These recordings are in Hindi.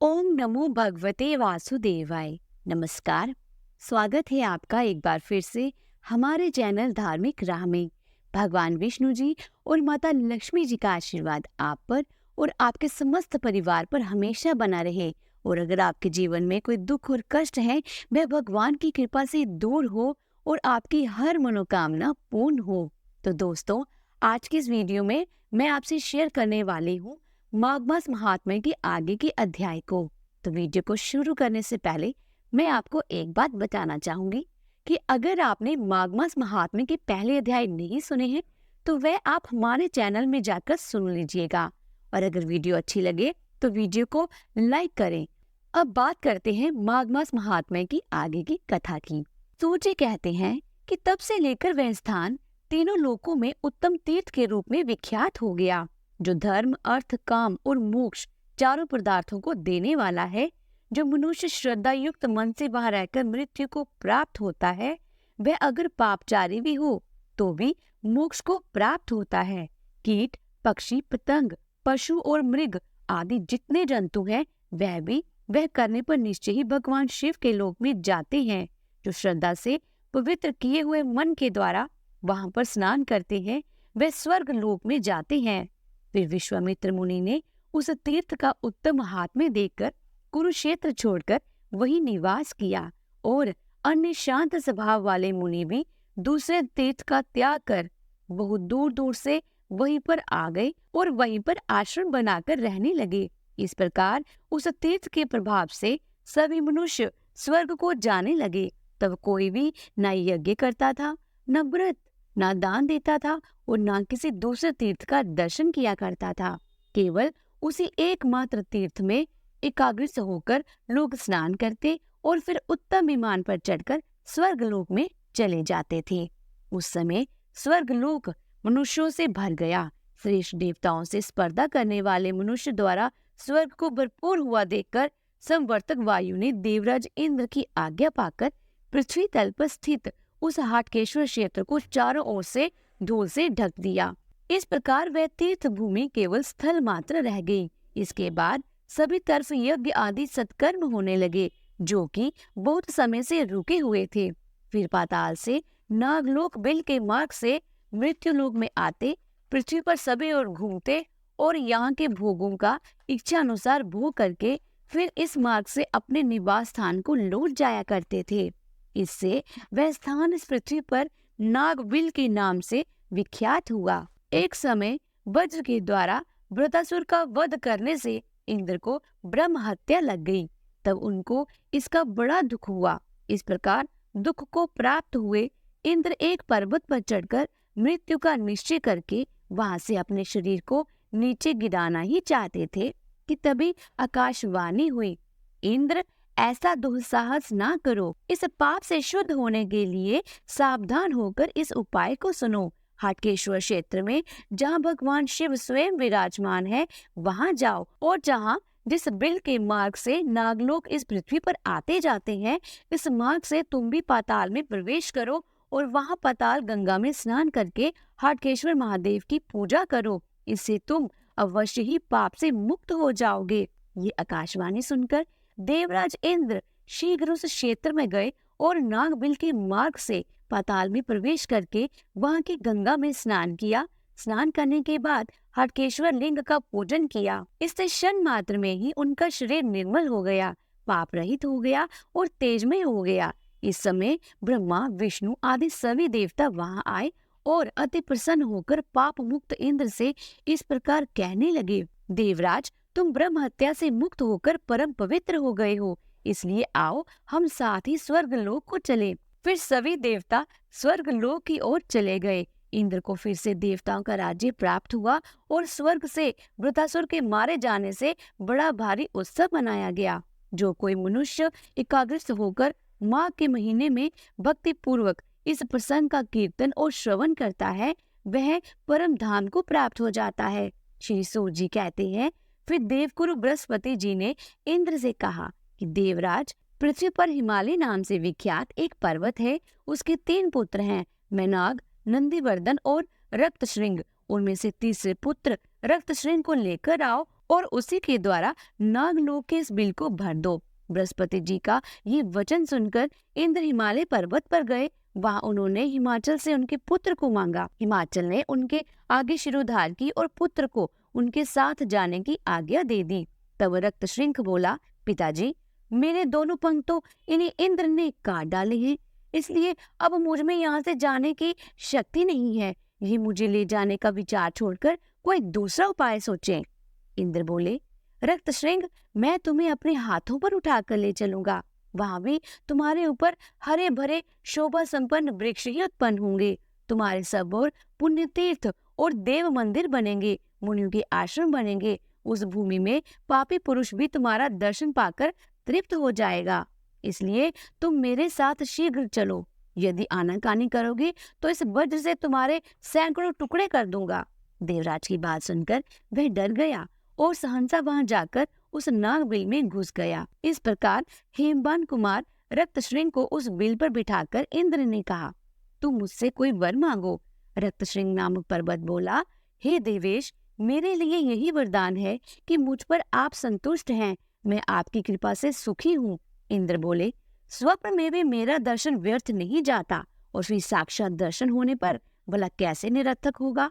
ओम नमो भगवते वासुदेवाय। नमस्कार। स्वागत है आपका एक बार फिर से हमारे चैनल धार्मिक राह में। भगवान विष्णु जी और माता लक्ष्मी जी का आशीर्वाद आप पर और आपके समस्त परिवार पर हमेशा बना रहे। और अगर आपके जीवन में कोई दुख और कष्ट है, वह भगवान की कृपा से दूर हो और आपकी हर मनोकामना पूर्ण हो। तो दोस्तों, आज की इस वीडियो में मैं आपसे शेयर करने वाली हूँ माघ मास महात्म्य के आगे के अध्याय को। तो वीडियो को शुरू करने से पहले मैं आपको एक बात बताना चाहूंगी कि अगर आपने माघ मास महात्म्य के पहले अध्याय नहीं सुने हैं तो वह आप हमारे चैनल में जाकर सुन लीजिएगा। और अगर वीडियो अच्छी लगे तो वीडियो को लाइक करें। अब बात करते हैं माघ मास महात्म्य की आगे की कथा की। सूर्य कहते हैं कि तब से लेकर वह स्थान तीनों लोकों में उत्तम तीर्थ के रूप में विख्यात हो गया, जो धर्म, अर्थ, काम और मोक्ष चारों पदार्थों को देने वाला है। जो मनुष्य श्रद्धा युक्त मन से वहां रहकर मृत्यु को प्राप्त होता है, वह अगर पापचारी भी हो तो भी मोक्ष को प्राप्त होता है। कीट, पक्षी, पतंग, पशु और मृग आदि जितने जंतु हैं, वह करने पर निश्चय ही भगवान शिव के लोक में जाते हैं। जो श्रद्धा से पवित्र किए हुए मन के द्वारा वहां पर स्नान करते हैं, वे स्वर्ग लोक में जाते हैं। फिर विश्वामित्र मुनि ने उस तीर्थ का उत्तम महात्म्य देखकर कुरुक्षेत्र छोड़कर वही निवास किया, और अन्य शांत स्वभाव वाले मुनि भी दूसरे तीर्थ का त्याग कर बहुत दूर दूर से वहीं पर आ गए और वहीं पर आश्रम बनाकर रहने लगे। इस प्रकार उस तीर्थ के प्रभाव से सभी मनुष्य स्वर्ग को जाने लगे। तब कोई भी न यज्ञ करता था, न व्रत, न दान देता था और न किसी दूसरे तीर्थ का दर्शन किया करता था। केवल उसी एकमात्र तीर्थ में एकाग्रचित होकर लोग स्नान करते और फिर उत्तम विमान पर चढ़कर स्वर्गलोक में चले जाते थे। उस समय स्वर्गलोक मनुष्यों से भर गया। श्रेष्ठ देवताओं से स्पर्धा करने वाले मनुष्य द्वारा स्वर्ग को भरपूर हुआ देखकर संवर्तक वायु ने देवराज इंद्र की आज्ञा पाकर पृथ्वी तल पर स्थित उस हाटकेश्वर क्षेत्र को चारों ओर से धूल से ढक दिया। इस प्रकार वह तीर्थ भूमि केवल स्थल मात्र रह गई। इसके बाद सभी तरफ यज्ञ आदि सत्कर्म होने लगे, जो कि बहुत समय से रुके हुए थे। फिर पाताल से नागलोक बिल के मार्ग से मृत्यु लोक में आते, पृथ्वी पर सभी ओर घूमते और यहाँ के भोगों का इच्छा अनुसार भोग करके फिर इस मार्ग से अपने निवास स्थान को लौट जाया करते थे। इससे वह स्थान इस पृथ्वी पर नागबिल के नाम से विख्यात हुआ। एक समय वज्र के द्वारा वृत्रासुर का वध करने से इंद्र को ब्रह्म हत्या लग गई। तब उनको इसका बड़ा दुख हुआ। इस प्रकार दुख को प्राप्त हुए इंद्र एक पर्वत पर चढ़कर मृत्यु का निश्चय करके वहां से अपने शरीर को नीचे गिराना ही चाहते थे कि तभी आकाशवाणी हुई, इंद्र, ऐसा दुस्साहस ना करो। इस पाप से शुद्ध होने के लिए सावधान होकर इस उपाय को सुनो। हाटकेश्वर क्षेत्र में जहाँ भगवान शिव स्वयं विराजमान है, वहां जाओ और जहाँ जिस बिल के मार्ग से नागलोक इस पृथ्वी पर आते जाते हैं, इस मार्ग से तुम भी पाताल में प्रवेश करो और वहां पाताल गंगा में स्नान करके हाटकेश्वर महादेव की पूजा करो। इससे तुम अवश्य ही पाप से मुक्त हो जाओगे। ये आकाशवाणी सुनकर देवराज इंद्र शीघ्र उस क्षेत्र में गए और नागबिल के मार्ग से पाताल में प्रवेश करके वहां की गंगा में स्नान किया। स्नान करने के बाद हटकेश्वर लिंग का पूजन किया। इससे क्षण मात्र में ही उनका शरीर निर्मल हो गया, पाप रहित हो गया और तेजमय हो गया। इस समय ब्रह्मा, विष्णु आदि सभी देवता वहां आए और अति प्रसन्न होकर पाप मुक्त इंद्र से इस प्रकार कहने लगे, देवराज, तुम ब्रह्म हत्या से मुक्त होकर परम पवित्र हो गए हो, इसलिए आओ हम साथ ही स्वर्ग लोक को चले। फिर सभी देवता स्वर्ग लोक की ओर चले गए। इंद्र को फिर से देवताओं का राज्य प्राप्त हुआ और स्वर्ग से वृत्रासुर के मारे जाने से बड़ा भारी उत्सव मनाया गया। जो कोई मनुष्य एकाग्रचित होकर माघ के महीने में भक्ति पूर्वक इस प्रसंग का कीर्तन और श्रवण करता है, वह परम धाम को प्राप्त हो जाता है। श्री सूत जी कहते हैं, फिर देवगुरु बृहस्पति जी ने इंद्र से कहा कि देवराज, पृथ्वी पर हिमालय नाम से विख्यात एक पर्वत है। उसके 3 पुत्र हैं, मैनाक, नंदीवर्धन और रक्तश्रृंग। उनमें से तीसरे पुत्र रक्तश्रृंग को लेकर आओ और उसी के द्वारा नागलोक के इस बिल को भर दो। बृहस्पति जी का ये वचन सुनकर इंद्र हिमालय पर्वत पर गए। वहां उन्होंने हिमाचल से उनके पुत्र को मांगा। हिमाचल ने उनके आगे शिरोधार की और पुत्र को उनके साथ जाने की आज्ञा दे दी। तब रक्तशृंख बोला, पिताजी, मेरे दोनों पंख तो इन्हें इंद्र ने काट डाले हैं, इसलिए अब मुझ में यहाँ से जाने की शक्ति नहीं है। ये मुझे ले जाने का विचार छोड़कर कोई दूसरा उपाय सोचें। इंद्र बोले, रक्तशृंग, मैं तुम्हें अपने हाथों पर उठाकर ले चलूंगा। वहां भी तुम्हारे ऊपर हरे भरे शोभा संपन्न वृक्ष ही उत्पन्न होंगे। तुम्हारे सब ओर पुण्य तीर्थ और देव मंदिर बनेंगे, मुनियों के आश्रम बनेंगे। उस भूमि में पापी पुरुष भी तुम्हारा दर्शन पाकर तृप्त हो जाएगा। इसलिए तुम मेरे साथ शीघ्र चलो। यदि आनाकानी करोगे तो इस वज्र से तुम्हारे सैकड़ों टुकड़े कर दूंगा। देवराज की बात सुनकर वह डर गया और सहसा वहां जाकर उस नागबिल में घुस गया। इस प्रकार हेमबान कुमार रक्तशृंग को उस बिल पर बिठाकर इंद्र ने कहा, तुम मुझसे कोई वर मांगो। रक्तशृंग नामक पर्वत बोला, हे देवेश, मेरे लिए यही वरदान है कि मुझ पर आप संतुष्ट हैं। मैं आपकी कृपा से सुखी हूँ। इंद्र बोले, स्वप्न में भी मेरा दर्शन व्यर्थ नहीं जाता, और फिर साक्षात दर्शन होने पर भला कैसे निरर्थक होगा।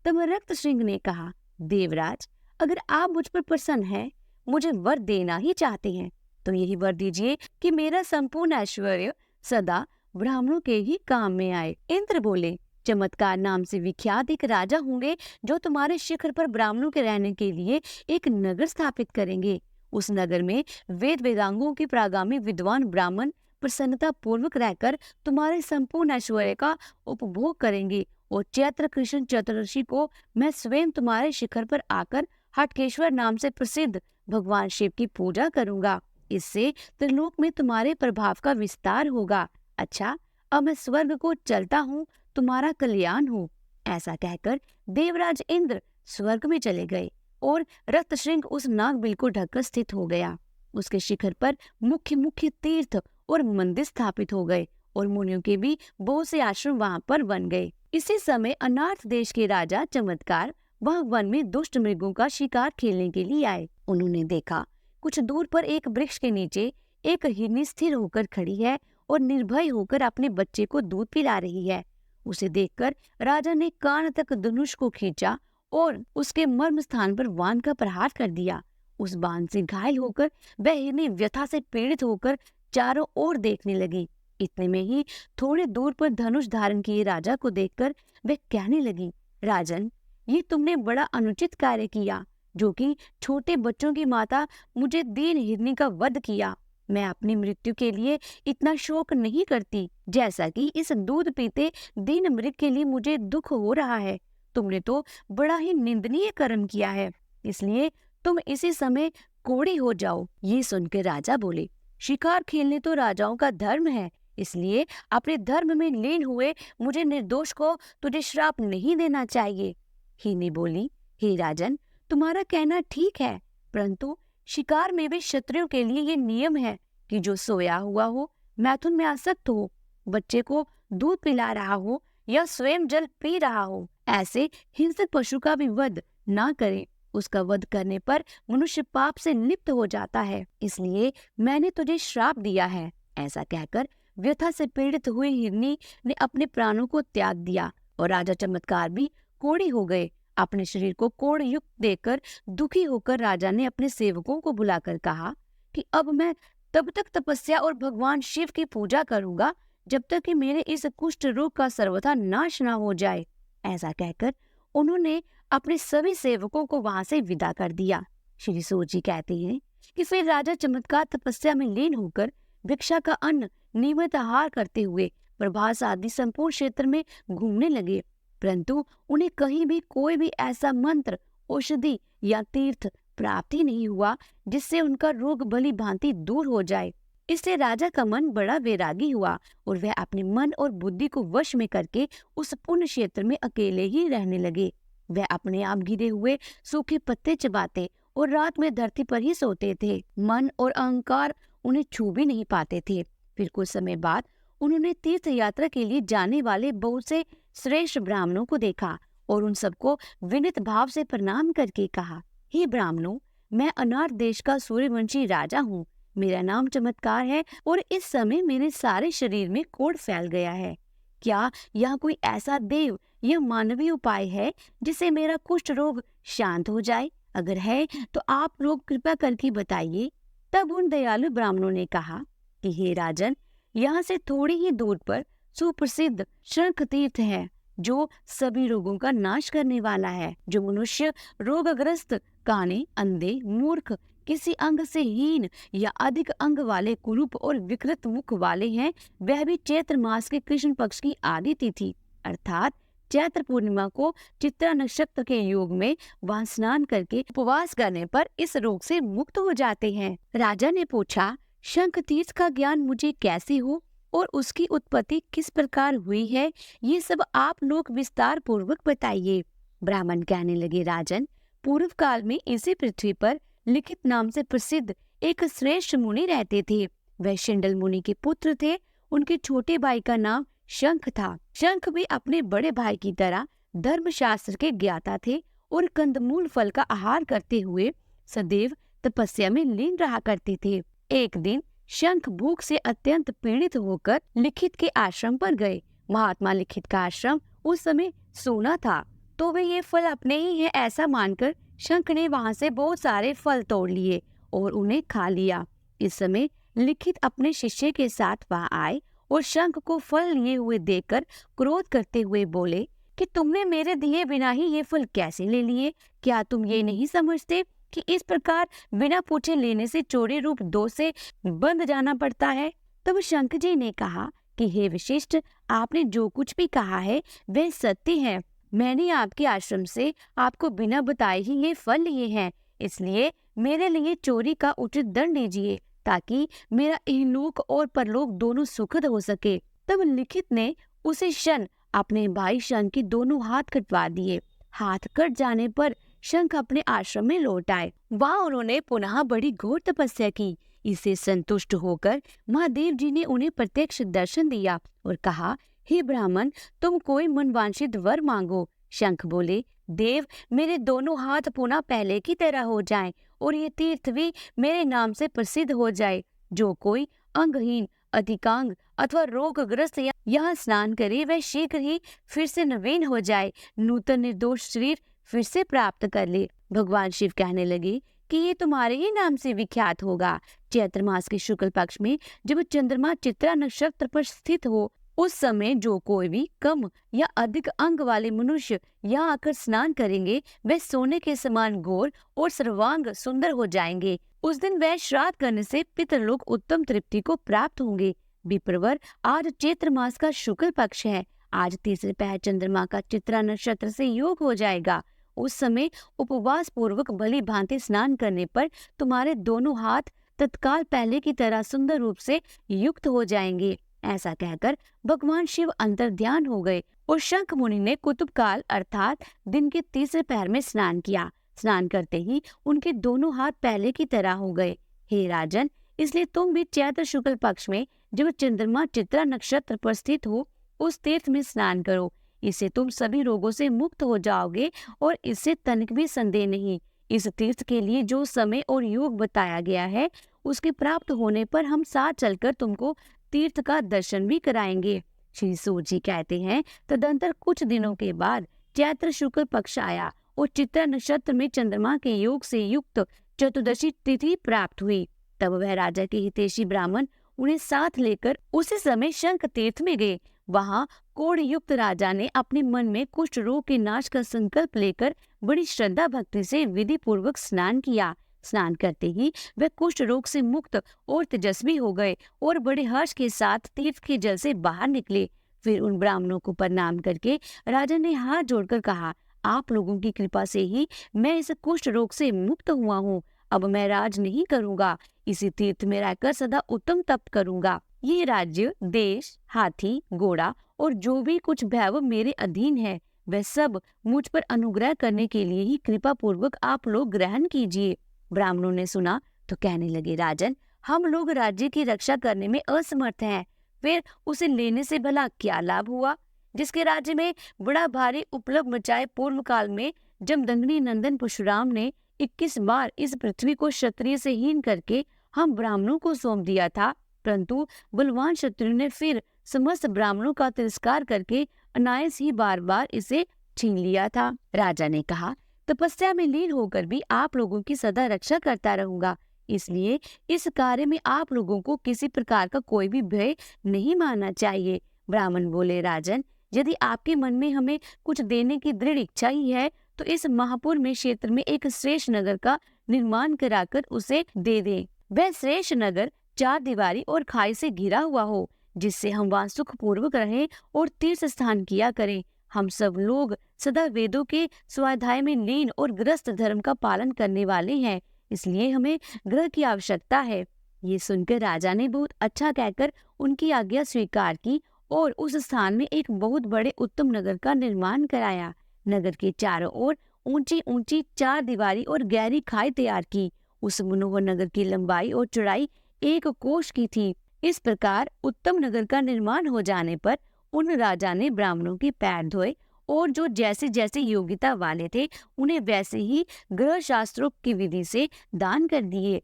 तब रक्तशृंग ने कहा, देवराज, अगर आप मुझ पर प्रसन्न हैं, मुझे वर देना ही चाहते हैं, तो यही वर दीजिए कि मेरा संपूर्ण ऐश्वर्य सदा ब्राह्मणों के ही काम में आए। इंद्र बोले, चमत्कार नाम से विख्यात एक राजा होंगे जो तुम्हारे शिखर पर ब्राह्मणों के रहने के लिए एक नगर स्थापित करेंगे। उस नगर में वेद वेदांगों के प्रागामी विद्वान ब्राह्मण प्रसन्नता पूर्वक रहकर तुम्हारे संपूर्ण ऐश्वर्य का उपभोग करेंगे, और चैत्र कृष्ण चतुर्दशी को मैं स्वयं तुम्हारे शिखर पर आकर हटकेश्वर नाम से प्रसिद्ध भगवान शिव की पूजा करूंगा। इससे त्रिलोक में तुम्हारे प्रभाव का विस्तार होगा। अच्छा, अब मैं स्वर्ग को चलता हूँ, तुम्हारा कल्याण हो। ऐसा कहकर देवराज इंद्र स्वर्ग में चले गए और रक्तशृंग उस नागबिल को ढककर स्थित हो गया। उसके शिखर पर मुख्य मुख्य तीर्थ और मंदिर स्थापित हो गए, और मुनियों के भी बहुत से आश्रम वहां पर बन गए। इसी समय अनार्थ देश के राजा चमत्कार वह वन में दुष्ट मृगों का शिकार खेलने के लिए आए। उन्होंने देखा, कुछ दूर पर एक वृक्ष के नीचे एक हिरनी स्थिर होकर खड़ी है और निर्भय होकर अपने बच्चे को दूध पिला रही है। उसे देखकर राजा ने कान तक धनुष को खींचा और उसके मर्म स्थान पर बाण का प्रहार कर दिया। उस बाण से घायल होकर वह हिरनी व्यथा से पीड़ित होकर चारों ओर देखने लगी। इतने में ही थोड़े दूर पर धनुष धारण किए राजा को देखकर वह कहने लगी, राजन, ये तुमने बड़ा अनुचित कार्य किया, जो कि छोटे बच्चों की माता मुझे दीन हिरनी का वध किया। मैं अपनी मृत्यु के लिए इतना शोक नहीं करती, जैसा कि इस दूध पीते दीन मृग के लिए मुझे दुख हो रहा है। तुमने तो बड़ा ही निंदनीय कर्म किया है, इसलिए तुम इसी समय कोढ़ी हो जाओ। ये सुनकर राजा बोले, शिकार खेलने तो राजाओं का धर्म है, इसलिए अपने धर्म में लीन हुए मुझे निर्दोष को तुझे श्राप नहीं देना चाहिए। हिरनी बोली, हे राजन, तुम्हारा कहना ठीक है, परंतु शिकार में भी क्षत्रियों के लिए ये नियम है कि जो सोया हुआ हो, मैथुन में आसक्त हो, बच्चे को दूध पिला रहा हो या स्वयं जल पी रहा हो, ऐसे हिंसक पशु का भी वध ना करे। उसका वध करने पर मनुष्य पाप से लिप्त हो जाता है, इसलिए मैंने तुझे श्राप दिया है। ऐसा कहकर व्यथा से पीड़ित हुई हिरनी ने अपने प्राणों को त्याग दिया, और राजा चमत्कार भी कोढ़ी हो गए। अपने शरीर को कोढ़ युक्त देखकर दुखी होकर राजा ने अपने सेवकों को बुलाकर कहा कि अब मैं तब तक तपस्या और भगवान शिव की पूजा करूंगा जब तक कि मेरे इस कुष्ठ रोग का सर्वथा नाश न हो जाए। ऐसा कहकर उन्होंने अपने सभी सेवकों को वहां से विदा कर दिया। श्री सूत जी कहते हैं कि फिर राजा चमत्कार तपस्या में लीन होकर भिक्षा का अन्न नियमित आहार करते हुए प्रभास आदि संपूर्ण क्षेत्र में घूमने लगे, परंतु उन्हें कहीं भी कोई भी ऐसा मंत्र, औषधि या तीर्थ प्राप्त ही नहीं हुआ जिससे उनका रोग भली भांति दूर हो जाए। इससे राजा का मन बड़ा वैरागी हुआ और वह अपने मन और बुद्धि को वश में करके उस पुण्य क्षेत्र में अकेले ही रहने लगे। वह अपने आप गिरे हुए सूखे पत्ते चबाते और रात में धरती पर ही सोते थे। मन और अहंकार उन्हें छू भी नहीं पाते थे। फिर कुछ समय बाद उन्होंने तीर्थ यात्रा के लिए जाने वाले बहुत से श्रेष्ठ ब्राह्मणों को देखा और उन सबको विनीत भाव से प्रणाम करके कहा, हे ब्राह्मणों, मैं अनार देश का सूर्यवंशी राजा हूँ। मेरा नाम चमत्कार है और इस समय मेरे सारे शरीर में कोढ़ फैल गया है। क्या यह कोई ऐसा देव या मानवीय उपाय है जिससे मेरा कुष्ठ रोग शांत हो जाए? अगर है तो आप लोग कृपा करके बताइए। तब उन दयालु ब्राह्मणों ने कहा कि हे राजन, यहाँ से थोड़ी ही दूर पर सुप्रसिद्ध शंख तीर्थ है जो सभी रोगों का नाश करने वाला है। जो मनुष्य रोगग्रस्त, काने, अंधे, मूर्ख, किसी अंग से हीन या अधिक अंग वाले, कुरूप और विकृत मुख वाले हैं, वह भी चैत्र मास के कृष्ण पक्ष की आदि तिथि अर्थात चैत्र पूर्णिमा को चित्रा नक्षत्र के योग में वहां स्नान करके उपवास करने पर इस रोग से मुक्त हो जाते हैं। राजा ने पूछा, शंख तीर्थ का ज्ञान मुझे कैसे हो और उसकी उत्पत्ति किस प्रकार हुई है, ये सब आप लोग विस्तार पूर्वक बताइए। ब्राह्मण कहने लगे, राजन, पूर्व काल में इसी पृथ्वी पर लिखित नाम से प्रसिद्ध एक श्रेष्ठ मुनि रहते थे। वह शिंडल मुनि के पुत्र थे। उनके छोटे भाई का नाम शंख था। शंख भी अपने बड़े भाई की तरह धर्मशास्त्र के ज्ञाता थे और कंदमूल फल का आहार करते हुए सदैव तपस्या में लीन रहा करते थे। एक दिन शंख भूख से अत्यंत पीड़ित होकर लिखित के आश्रम पर गए। महात्मा लिखित का आश्रम उस समय सोना था, तो वे ये फल अपने ही है ऐसा मानकर शंख ने वहां से बहुत सारे फल तोड़ लिए और उन्हें खा लिया। इस समय लिखित अपने शिष्य के साथ वहां आए और शंख को फल लिए हुए देखकर क्रोध करते हुए बोले कि तुमने मेरे दिए बिना ही ये फल कैसे ले लिए? क्या तुम ये नहीं समझते कि इस प्रकार बिना पूछे लेने से चोरी रूप दोष से बंध जाना पड़ता है? तब शंख जी ने कहा कि हे विशिष्ट, आपने जो कुछ भी कहा है वह सत्य है। मैंने आपके आश्रम से आपको बिना बताए ही ये फल लिए हैं, इसलिए मेरे लिए चोरी का उचित दंड दीजिए ताकि मेरा इहलोक और परलोक दोनों सुखद हो सके। तब लिखित ने उसी क्षण अपने भाई शंख के दोनों हाथ कटवा दिए। हाथ कट जाने पर शंख अपने आश्रम में लौट आए। वहां उन्होंने पुनः बड़ी घोर तपस्या की। इससे संतुष्ट होकर महादेव जी ने उन्हें प्रत्यक्ष दर्शन दिया और कहा, हे ब्राह्मण, तुम कोई मनवांछित वर मांगो। शंख बोले, देव, मेरे दोनों हाथ पुनः पहले की तरह हो जाएं और ये तीर्थ भी मेरे नाम से प्रसिद्ध हो जाए। जो कोई अंगहीन, अधिकांग अथवा रोगग्रस्त यहाँ स्नान करे वह शीघ्र ही फिर से नवीन हो जाए, नूतन निर्दोष शरीर फिर से प्राप्त कर ले। भगवान शिव कहने लगे कि ये तुम्हारे ही नाम से विख्यात होगा। चैत्र मास के शुक्ल पक्ष में जब चंद्रमा चित्रा नक्षत्र पर स्थित हो, उस समय जो कोई भी कम या अधिक अंग वाले मनुष्य यहाँ आकर स्नान करेंगे वह सोने के समान गोर और सर्वांग सुंदर हो जाएंगे। उस दिन वह श्राद्ध करने से पितरलोक उत्तम तृप्ति को प्राप्त होंगे। विप्रवर, आज चैत्र मास का शुक्ल पक्ष है। आज तीसरे पहर चंद्रमा का चित्रा नक्षत्र से योग हो जाएगा। उस समय उपवास पूर्वक भली भांति स्नान करने पर तुम्हारे दोनों हाथ तत्काल पहले की तरह सुंदर रूप से युक्त हो जाएंगे। ऐसा कहकर भगवान शिव अंतर ध्यान हो गए और शंख मुनि ने कुतुब काल अर्थात दिन के तीसरे पहर में स्नान किया। स्नान करते ही उनके दोनों हाथ पहले की तरह हो गए। हे राजन, इसलिए तुम भी चैत्र शुक्ल पक्ष में जब चंद्रमा चित्रा नक्षत्र पर स्थित हो उस तीर्थ में स्नान करो। इससे तुम सभी रोगों से मुक्त हो जाओगे और इससे तनिक भी संदेह नहीं। इस तीर्थ के लिए जो समय और योग बताया गया है उसके प्राप्त होने पर हम साथ चलकर तुमको तीर्थ का दर्शन भी कराएंगे। श्री सूत जी कहते हैं, तदंतर कुछ दिनों के बाद चैत्र शुक्ल पक्ष आया और चित्रा नक्षत्र में चंद्रमा के योग से युक्त चतुर्दशी तिथि प्राप्त हुई। तब वह राजा के हितैषी ब्राह्मण उन्हें साथ लेकर उसी समय शंख तीर्थ में गए। वहां कोढ़ युक्त राजा ने अपने मन में कुष्ठ रोग के नाश का संकल्प लेकर बड़ी श्रद्धा भक्ति से विधि पूर्वक स्नान किया। स्नान करते ही वे कुष्ठ रोग से मुक्त और तेजस्वी हो गए और बड़े हर्ष के साथ तीर्थ के जल से बाहर निकले। फिर उन ब्राह्मणों को प्रणाम करके राजा ने हाथ जोड़कर कहा, आप लोगों की कृपा से ही मैं इस कुष्ठ रोग से मुक्त हुआ हूँ। अब मैं राज नहीं करूँगा, इसी तीर्थ में रहकर सदा उत्तम तप करूँगा। ये राज्य, देश, हाथी, घोड़ा और जो भी कुछ वैभव मेरे अधीन है वह सब मुझ पर अनुग्रह करने के लिए ही कृपा पूर्वक आप लोग ग्रहण कीजिए। ब्राह्मणों ने सुना तो कहने लगे, राजन, हम लोग राज्य की रक्षा करने में असमर्थ हैं, फिर उसे लेने से भला क्या लाभ हुआ? जिसके राज्य में बड़ा भारी उपलब्ध मचाए पूर्व काल में जमदग्नि नंदन परशुराम ने 21 बार इस पृथ्वी को क्षत्रिय से हीन करके हम ब्राह्मणों को सौंप दिया था, परंतु बलवान शत्रु ने फिर समस्त ब्राह्मणों का तिरस्कार करके अनायास ही बार बार इसे छीन लिया था। राजा ने कहा, तपस्या में लीन होकर भी आप लोगों की सदा रक्षा करता रहूंगा, इसलिए इस कार्य में आप लोगों को किसी प्रकार का कोई भी भय नहीं मानना चाहिए। ब्राह्मण बोले, राजन, यदि आपके मन में हमें कुछ देने की दृढ़ इच्छा ही है तो इस महापुर में क्षेत्र में एक श्रेष्ठ नगर का निर्माण कराकर उसे दे दें। वह श्रेष्ठ नगर 4 दीवारी और खाई से घिरा हुआ हो, जिससे हम वहाँ सुख पूर्वक रहें और तीर्थ स्थान किया करें। हम सब लोग सदा वेदों के स्वाध्याय में लीन और गृहस्थ धर्म का पालन करने वाले हैं, इसलिए हमें गृह की आवश्यकता है। ये सुनकर राजा ने बहुत अच्छा कहकर उनकी आज्ञा स्वीकार की और उस स्थान में एक बहुत बड़े उत्तम नगर का निर्माण कराया। नगर के चारों ओर ऊंची ऊंची 4 दीवारी और गहरी खाई तैयार की। उस मनोहर नगर की लंबाई और चौड़ाई 1 कोश की थी। इस प्रकार उत्तम नगर का निर्माण हो जाने पर उन राजा ने ब्राह्मणों के पैर धोए और जो जैसे जैसे योग्यता वाले थे उन्हें वैसे ही गृह शास्त्रोक्त की विधि से दान कर दिए।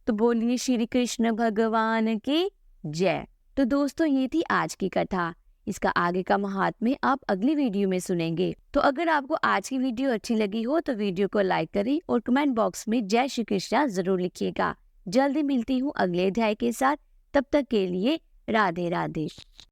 तो बोलिए श्री कृष्ण भगवान की जय। तो दोस्तों, ये थी आज की कथा। इसका आगे का महात्म्य आप अगली वीडियो में सुनेंगे। तो अगर आपको आज की वीडियो अच्छी लगी हो तो वीडियो को लाइक करें और कमेंट बॉक्स में जय श्री कृष्णा जरूर लिखिएगा। जल्दी मिलती हूँ अगले अध्याय के साथ, तब तक के लिए राधे राधे।